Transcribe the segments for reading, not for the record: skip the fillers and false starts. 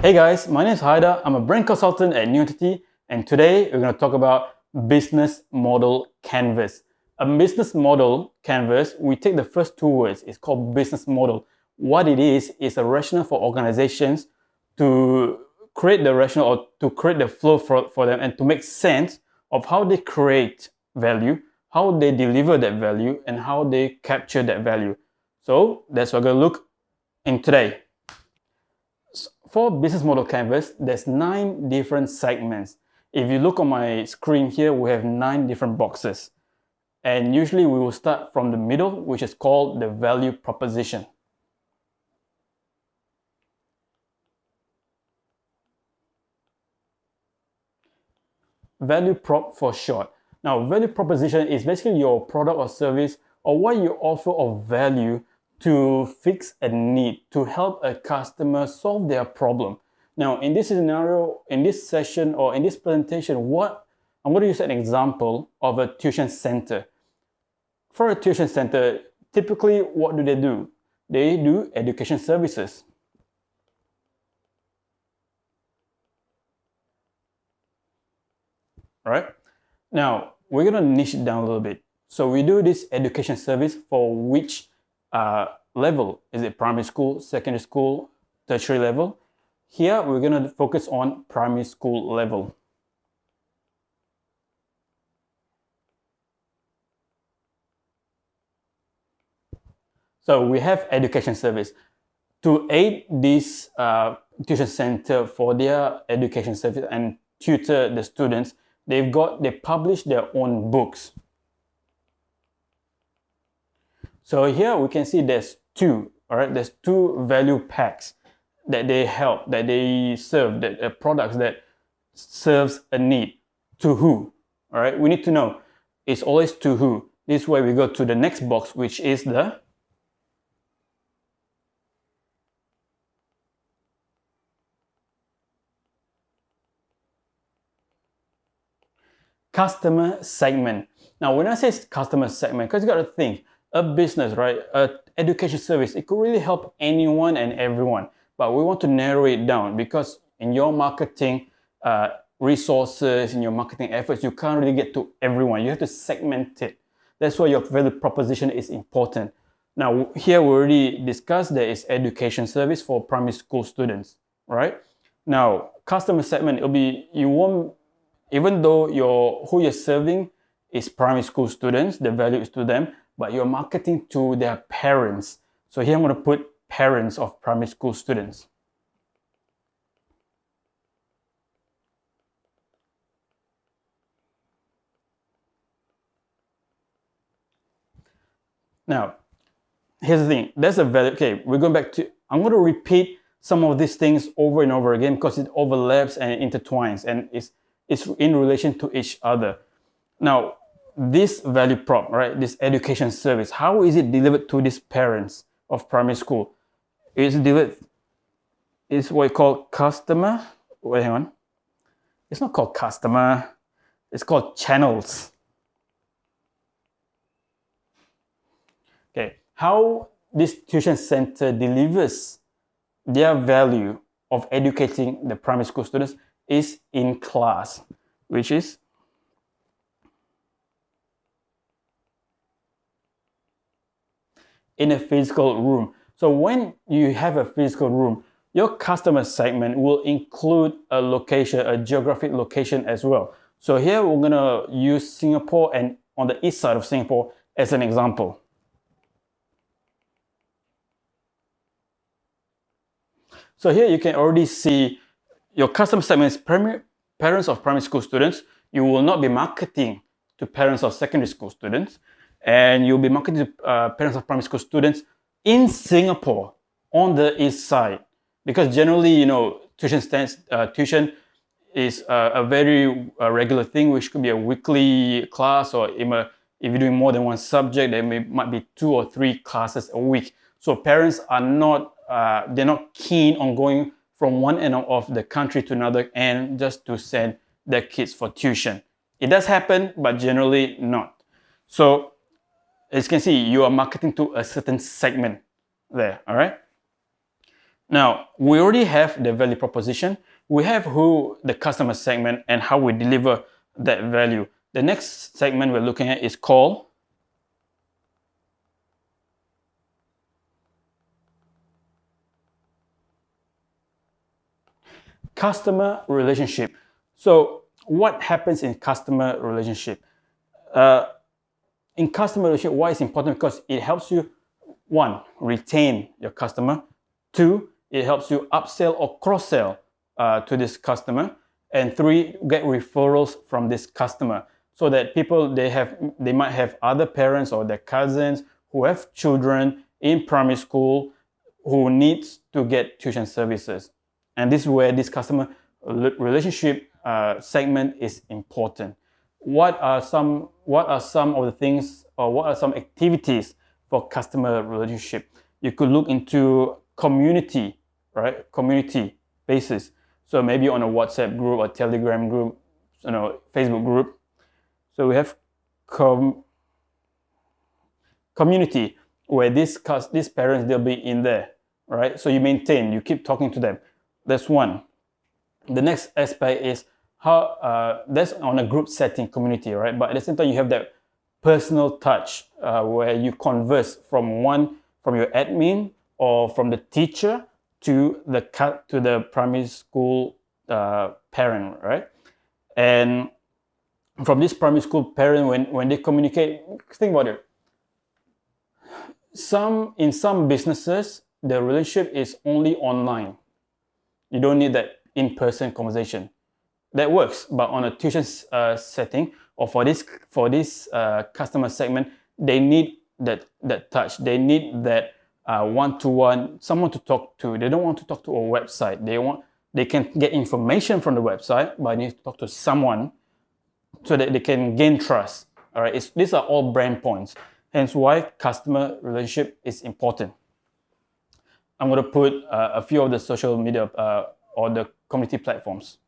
Hey guys, my name is Haidar. I'm a brand consultant at Neu Entity, and today we're going to talk about business model canvas. A business model canvas, we take the first two words, it's called business model. What it is a rationale for organizations to create the rationale or to create the flow for them and to make sense of how they create value, how they deliver that value, and how they capture that value. So that's what we're going to look in today. For business model canvas, there's 9 different segments. If you look on my screen here, we have 9 different boxes. And usually we will start from the middle, which is called the value proposition. Value prop for short. Now, value proposition is basically your product or service or what you offer of value to fix a need, to help a customer solve their problem. Now, in this scenario, in this session or in this presentation, I'm going to use an example of a tuition center. For a tuition center, typically what do? They do education services. All right. Now, we're going to niche it down a little bit. So we do this education service for which level? Is it primary school, secondary school, tertiary level? Here, we're going to focus on primary school level. So we have education service. To aid this tuition center for their education service and tutor the students, they publish their own books. So here we can see there's two, all right? There's 2 value packs that they help, that they serve, that products that serves a need. To who? All right, we need to know. It's always to who. This way we go to the next box, which is the customer segment. Now, when I say customer segment, because you got to think, a business, right? A education service, it could really help anyone and everyone. But we want to narrow it down because in your marketing resources, in your marketing efforts, you can't really get to everyone. You have to segment it. That's why your value proposition is important. Now, here we already discussed there is education service for primary school students, right? Now, customer segment, it'll be, you won't, even though who you're serving is primary school students, the value is to them, but you're marketing to their parents. So here I'm going to put parents of primary school students. Now, here's the thing. There's a value. Okay, we're going back to, I'm going to repeat some of these things over and over again because it overlaps and intertwines and it's in relation to each other. Now, this value prop, right, this education service, how is it delivered to these parents of primary school? It's delivered, it's what you call customer. Wait, hang on. It's not called customer, it's called channels. Okay, how this tuition center delivers their value of educating the primary school students is in class, which is in a physical room. So when you have a physical room, your customer segment will include a location, a geographic location as well. So here we're gonna use Singapore and on the east side of Singapore as an example. So here you can already see your customer segment is parents of primary school students. You will not be marketing to parents of secondary school students, and you'll be marketing to parents of primary school students in Singapore on the east side. Because generally, you know, tuition is a very regular thing, which could be a weekly class, or if you're doing more than one subject, there might be 2 or 3 classes a week. So parents are not, they're not keen on going from one end of the country to another end just to send their kids for tuition. It does happen, but generally not. So as you can see, you are marketing to a certain segment there, all right? Now, we already have the value proposition. We have who the customer segment and how we deliver that value. The next segment we're looking at is called customer relationship. So what happens in customer relationship? In customer relationship, why is important? Because it helps you, one, retain your customer. Two, it helps you upsell or cross-sell to this customer. And three, get referrals from this customer, so that people, they might have other parents or their cousins who have children in primary school who needs to get tuition services. And this is where this customer relationship segment is important. What are some of the things, or what are some activities for customer relationship? You could look into community, right? Community basis. So maybe on a WhatsApp group or Telegram group, Facebook group. So we have community, where these parents, they'll be in there, right? So you keep talking to them. That's one. The next aspect is how that's on a group setting community, right? But at the same time, you have that personal touch where you converse from your admin or from the teacher to the primary school parent, right? And from this primary school parent, when they communicate, think about it. In some businesses, the relationship is only online. You don't need that in-person conversation. That works, but on a tuition setting, or for this customer segment, they need that touch. They need that one-to-one, someone to talk to. They don't want to talk to a website. They can get information from the website, but they need to talk to someone so that they can gain trust. All right, these are all brand points. Hence why customer relationship is important. I'm going to put a few of the social media or the community platforms.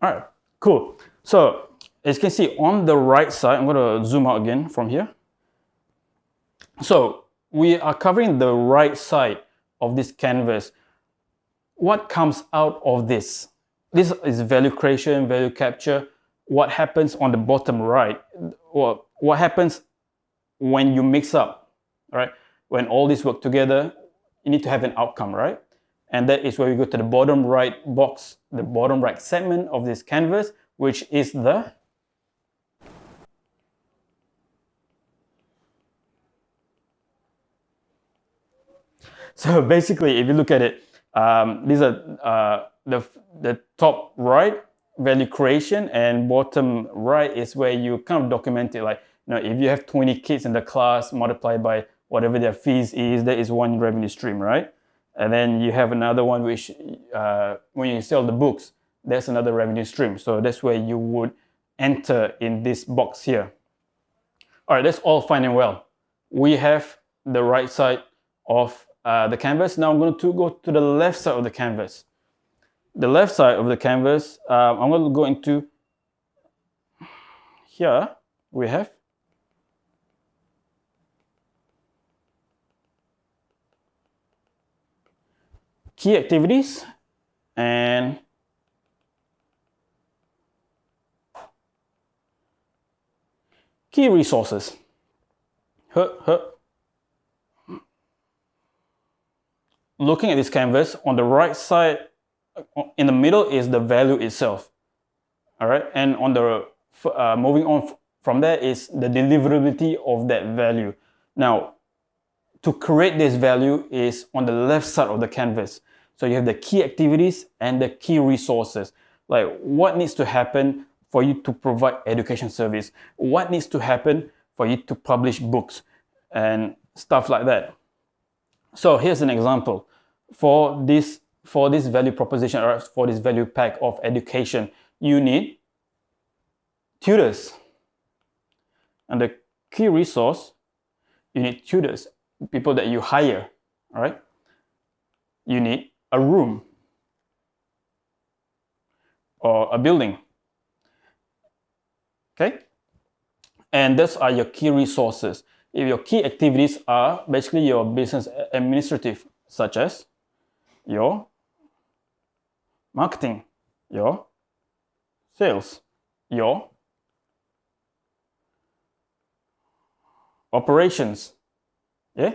All right, cool. So as you can see on the right side, I'm going to zoom out again from here. So we are covering the right side of this canvas. What comes out of this? This is value creation, value capture. What happens on the bottom right? Or what happens when you mix up, right? When all these work together, you need to have an outcome, right? And that is where we go to the bottom right box, the bottom right segment of this canvas, which is the So basically, if you look at it, these are the top right, value creation, and bottom right is where you kind of document it. Like, if you have 20 kids in the class, multiplied by whatever their fees is, that is one revenue stream, right? And then you have another one which, when you sell the books, that's another revenue stream. So that's where you would enter in this box here. All right, that's all fine and well. We have the right side of the canvas. Now I'm going to go to the left side of the canvas. The left side of the canvas, I'm going to go into here. We have key activities and key resources. Looking at this canvas, on the right side, in the middle is the value itself. All right, and on the moving on from there is the deliverability of that value. Now, to create this value is on the left side of the canvas. So you have the key activities and the key resources. Like, what needs to happen for you to provide education service? What needs to happen for you to publish books and stuff like that? So here's an example. For this value proposition, or for this value pack of education, you need tutors. And the key resource, you need tutors, people that you hire, all right? You need a room. or a building. Okay? And those are your key resources. If your key activities are basically your business administrative, such as your marketing, your sales, your operations. Yeah.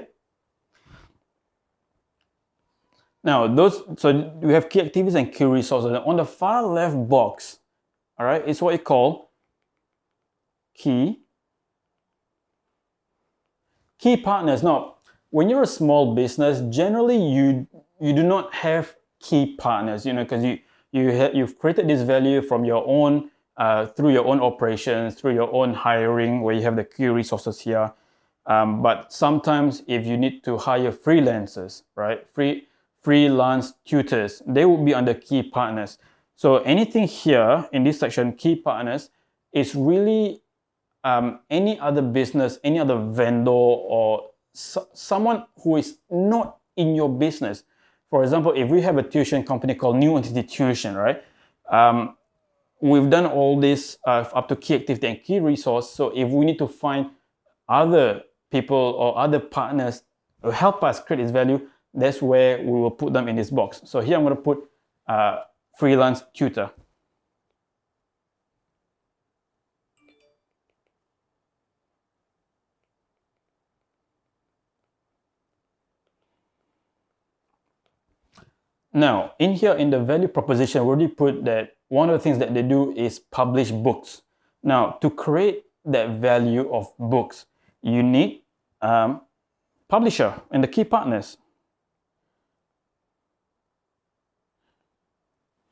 Now so we have key activities and key resources. On the far left box, all right, it's what you call key partners. Now, when you're a small business, generally you do not have key partners, because you've created this value from your own through your own operations, through your own hiring, where you have the key resources here. But sometimes if you need to hire freelancers, right, freelance tutors, they will be under key partners. So anything here in this section, key partners, is really any other business, any other vendor, or someone who is not in your business. For example, if we have a tuition company called Neu Entity Tuition, right? We've done all this up to key activity and key resource. So if we need to find other people or other partners to help us create this value, that's where we will put them in this box. So here I'm going to put freelance tutor. Now, in here in the value proposition, we already put that one of the things that they do is publish books. Now, to create that value of books, you need publisher and the key partners.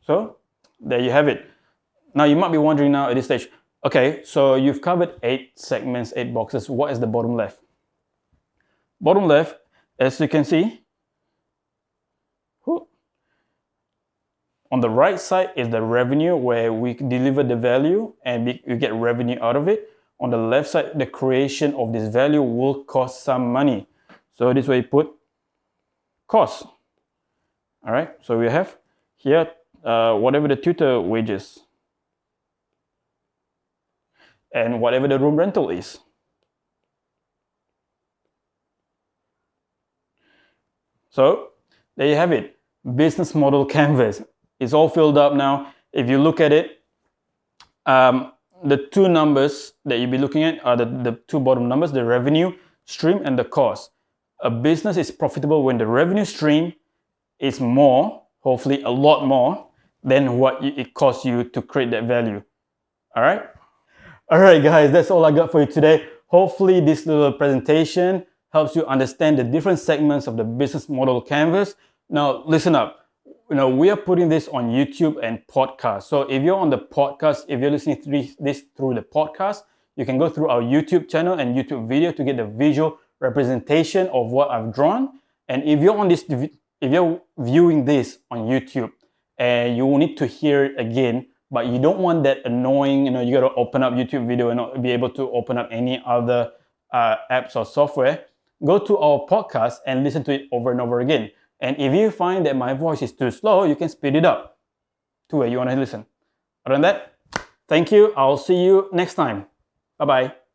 So there you have it. Now you might be wondering now at this stage, okay, so you've covered 8 segments, 8 boxes. What is the bottom left? Bottom left, as you can see, on the right side is the revenue, where we deliver the value and we get revenue out of it. On the left side, the creation of this value will cost some money. So this way you put cost. All right, so we have here whatever the tutor wages and whatever the room rental is. So there you have it, business model canvas. It's all filled up now. If you look at it, the 2 numbers that you'll be looking at are the 2 bottom numbers, the revenue stream and the cost. A business is profitable when the revenue stream is more, hopefully a lot more, than what it costs you to create that value. All right? All right, guys, that's all I got for you today. Hopefully this little presentation helps you understand the different segments of the business model canvas. Now, listen up. We are putting this on YouTube and podcast. So if you're on the podcast, if you're listening to this through the podcast, you can go through our YouTube channel and YouTube video to get the visual representation of what I've drawn. And if you're viewing this on YouTube and you will need to hear it again, but you don't want that annoying, you got to open up YouTube video and not be able to open up any other apps or software, go to our podcast and listen to it over and over again. And if you find that my voice is too slow, you can speed it up to where you want to listen. Other than that, thank you. I'll see you next time. Bye-bye.